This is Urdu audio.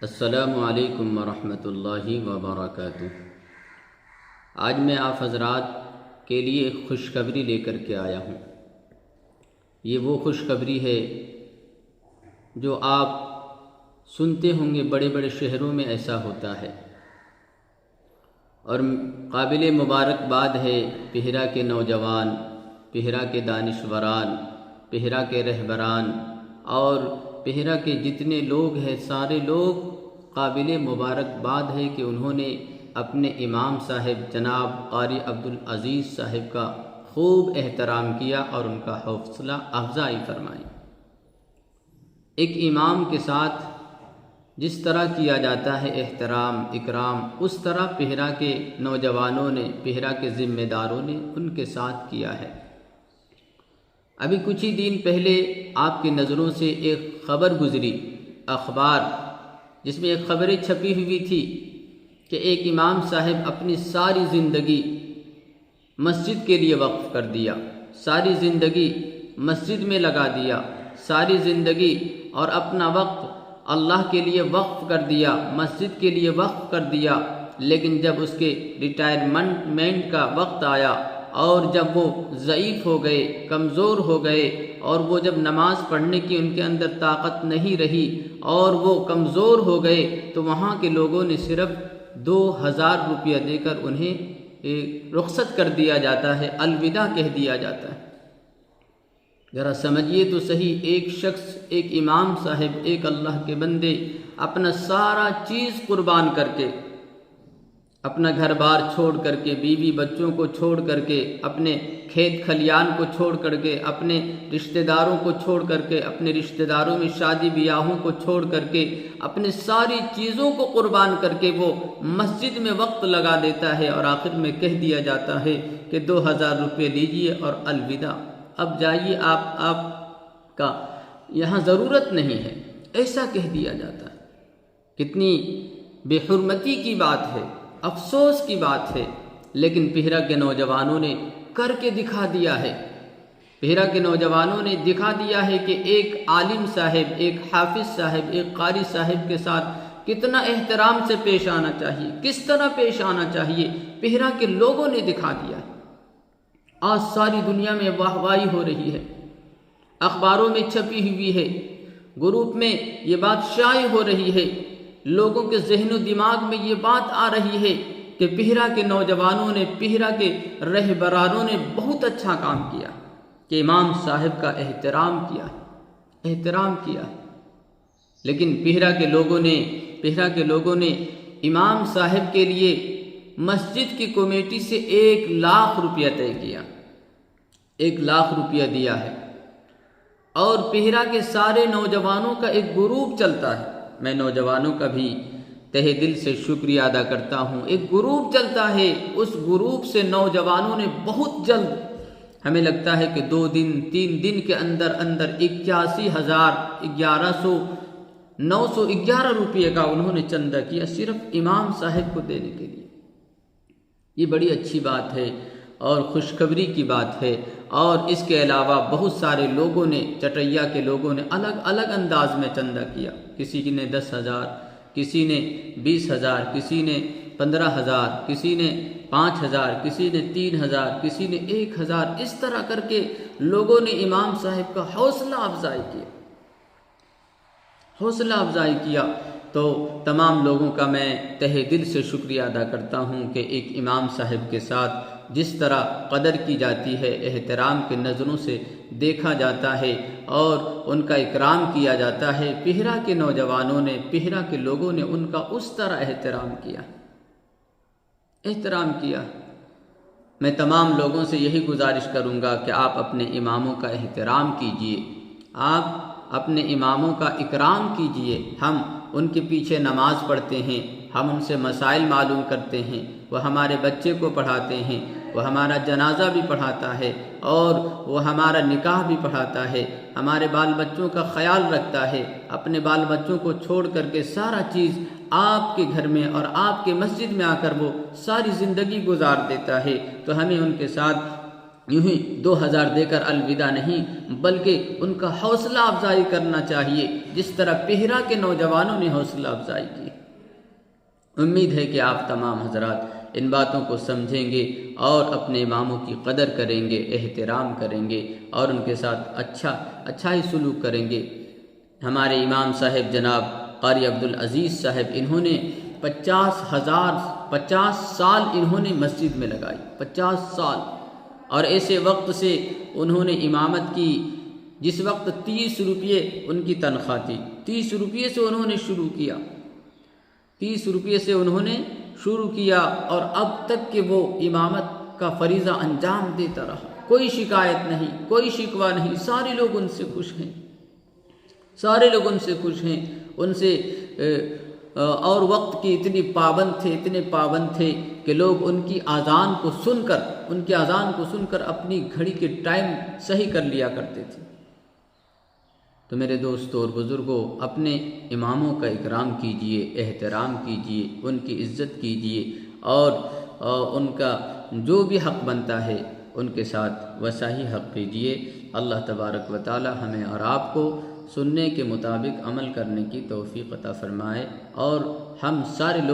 السلام علیکم ورحمۃ اللہ وبرکاتہ۔ آج میں آپ حضرات کے لیے ایک خوشخبری لے کر کے آیا ہوں۔ یہ وہ خوشخبری ہے جو آپ سنتے ہوں گے، بڑے بڑے شہروں میں ایسا ہوتا ہے، اور قابل مبارکباد ہے پہرا کے نوجوان، پہرا کے دانشوران، پہرا کے رہبران اور پہرا کے جتنے لوگ ہیں، سارے لوگ قابل مبارکباد ہے کہ انہوں نے اپنے امام صاحب جناب قاری عبدالعزیز صاحب کا خوب احترام کیا اور ان کا حوصلہ افزائی فرمائی۔ ایک امام کے ساتھ جس طرح کیا جاتا ہے احترام اکرام، اس طرح پہرا کے نوجوانوں نے، پہرا کے ذمہ داروں نے ان کے ساتھ کیا ہے۔ ابھی کچھ ہی دن پہلے آپ کی نظروں سے ایک خبر گزری، اخبار، جس میں ایک خبریں چھپی ہوئی تھی کہ ایک امام صاحب اپنی ساری زندگی مسجد کے لیے وقف کر دیا، ساری زندگی مسجد میں لگا دیا، ساری زندگی اور اپنا وقت اللہ کے لیے وقف کر دیا، مسجد کے لیے وقف کر دیا، لیکن جب اس کے ریٹائرمنٹ کا وقت آیا اور جب وہ ضعیف ہو گئے، کمزور ہو گئے، اور وہ جب نماز پڑھنے کی ان کے اندر طاقت نہیں رہی اور وہ کمزور ہو گئے، تو وہاں کے لوگوں نے صرف 2000 روپیہ دے کر انہیں رخصت کر دیا جاتا ہے، الوداع کہہ دیا جاتا ہے۔ ذرا سمجھیے تو صحیح، ایک شخص، ایک امام صاحب، ایک اللہ کے بندے اپنا سارا چیز قربان کر کے، اپنا گھر بار چھوڑ کر کے، بیوی بچوں کو چھوڑ کر کے، اپنے کھیت کھلیان کو چھوڑ کر کے، اپنے رشتہ داروں کو چھوڑ کر کے، اپنے رشتہ داروں میں شادی بیاہوں کو چھوڑ کر کے، اپنے ساری چیزوں کو قربان کر کے وہ مسجد میں وقت لگا دیتا ہے، اور آخر میں کہہ دیا جاتا ہے کہ 2000 روپے لیجئے اور الوداع، اب جائیے، آپ کا یہاں ضرورت نہیں ہے، ایسا کہہ دیا جاتا ہے۔ کتنی بے حرمتی کی بات ہے، افسوس کی بات ہے، لیکن پہرا کے نوجوانوں نے کر کے دکھا دیا ہے۔ پہرا کے نوجوانوں نے دکھا دیا ہے کہ ایک عالم صاحب، ایک حافظ صاحب، ایک قاری صاحب کے ساتھ کتنا احترام سے پیش آنا چاہیے، کس طرح پیش آنا چاہیے، پہرا کے لوگوں نے دکھا دیا ہے۔ آج ساری دنیا میں واہوائی ہو رہی ہے، اخباروں میں چھپی ہوئی ہے، گروپ میں یہ بات شائع ہو رہی ہے، لوگوں کے ذہن و دماغ میں یہ بات آ رہی ہے کہ پہرا کے نوجوانوں نے، پہرا کے رہبرانوں نے بہت اچھا کام کیا کہ امام صاحب کا احترام کیا۔ لیکن پہرا کے لوگوں نے امام صاحب کے لیے مسجد کی کمیٹی سے 1,00,000 روپیہ طے کیا، 1,00,000 روپیہ دیا ہے، اور پہرا کے سارے نوجوانوں کا ایک گروپ چلتا ہے۔ میں نوجوانوں کا بھی تہہ دل سے شکریہ ادا کرتا ہوں۔ ایک گروپ چلتا ہے، اس گروپ سے نوجوانوں نے بہت جلد، ہمیں لگتا ہے کہ 2 دن 3 دن کے اندر 81,911 روپے کا انہوں نے چندہ کیا، صرف امام صاحب کو دینے کے لیے۔ یہ بڑی اچھی بات ہے اور خوشخبری کی بات ہے، اور اس کے علاوہ بہت سارے لوگوں نے، چٹیا کے لوگوں نے الگ الگ انداز میں چندہ کیا، کسی نے 10,000، کسی نے 20,000، کسی نے 15,000، کسی نے 5,000، کسی نے 3,000، کسی نے 1,000، اس طرح کر کے لوگوں نے امام صاحب کا حوصلہ افزائی کیا۔ تو تمام لوگوں کا میں تہہ دل سے شکریہ ادا کرتا ہوں کہ ایک امام صاحب کے ساتھ جس طرح قدر کی جاتی ہے، احترام کے نظروں سے دیکھا جاتا ہے اور ان کا اکرام کیا جاتا ہے، پہرا کے نوجوانوں نے، پہرا کے لوگوں نے ان کا اس طرح احترام کیا۔ میں تمام لوگوں سے یہی گزارش کروں گا کہ آپ اپنے اماموں کا احترام کیجئے، آپ اپنے اماموں کا اکرام کیجئے۔ ہم ان کے پیچھے نماز پڑھتے ہیں، ہم ان سے مسائل معلوم کرتے ہیں، وہ ہمارے بچے کو پڑھاتے ہیں، وہ ہمارا جنازہ بھی پڑھاتا ہے، اور وہ ہمارا نکاح بھی پڑھاتا ہے، ہمارے بال بچوں کا خیال رکھتا ہے، اپنے بال بچوں کو چھوڑ کر کے سارا چیز آپ کے گھر میں اور آپ کے مسجد میں آ کر وہ ساری زندگی گزار دیتا ہے۔ تو ہمیں ان کے ساتھ یوں ہی 2000 دے کر الوداع نہیں، بلکہ ان کا حوصلہ افزائی کرنا چاہیے جس طرح پہرا کے نوجوانوں نے حوصلہ افزائی کی۔ امید ہے کہ آپ تمام حضرات ان باتوں کو سمجھیں گے اور اپنے اماموں کی قدر کریں گے، احترام کریں گے اور ان کے ساتھ اچھا ہی سلوک کریں گے۔ ہمارے امام صاحب جناب قاری عبدالعزیز صاحب، انہوں نے 50 سال انہوں نے مسجد میں لگائی، 50 سال، اور ایسے وقت سے انہوں نے امامت کی جس وقت 30 روپے ان کی تنخواہ تھی، 30 روپے سے انہوں نے شروع کیا، 30 روپے سے انہوں نے شروع کیا اور اب تک کہ وہ امامت کا فریضہ انجام دیتا رہا، کوئی شکایت نہیں، کوئی شکوہ نہیں، سارے لوگ ان سے خوش ہیں، سارے لوگ ان سے خوش ہیں، ان سے اور وقت کی اتنے پابند تھے کہ لوگ ان کی اذان کو سن کر اپنی گھڑی کے ٹائم صحیح کر لیا کرتے تھے۔ تو میرے دوستوں اور بزرگوں، اپنے اماموں کا اکرام کیجئے، احترام کیجئے، ان کی عزت کیجئے اور ان کا جو بھی حق بنتا ہے ان کے ساتھ ویسا ہی حق کیجئے۔ اللہ تبارک و تعالی ہمیں اور آپ کو سننے کے مطابق عمل کرنے کی توفیق عطا فرمائے اور ہم سارے لوگ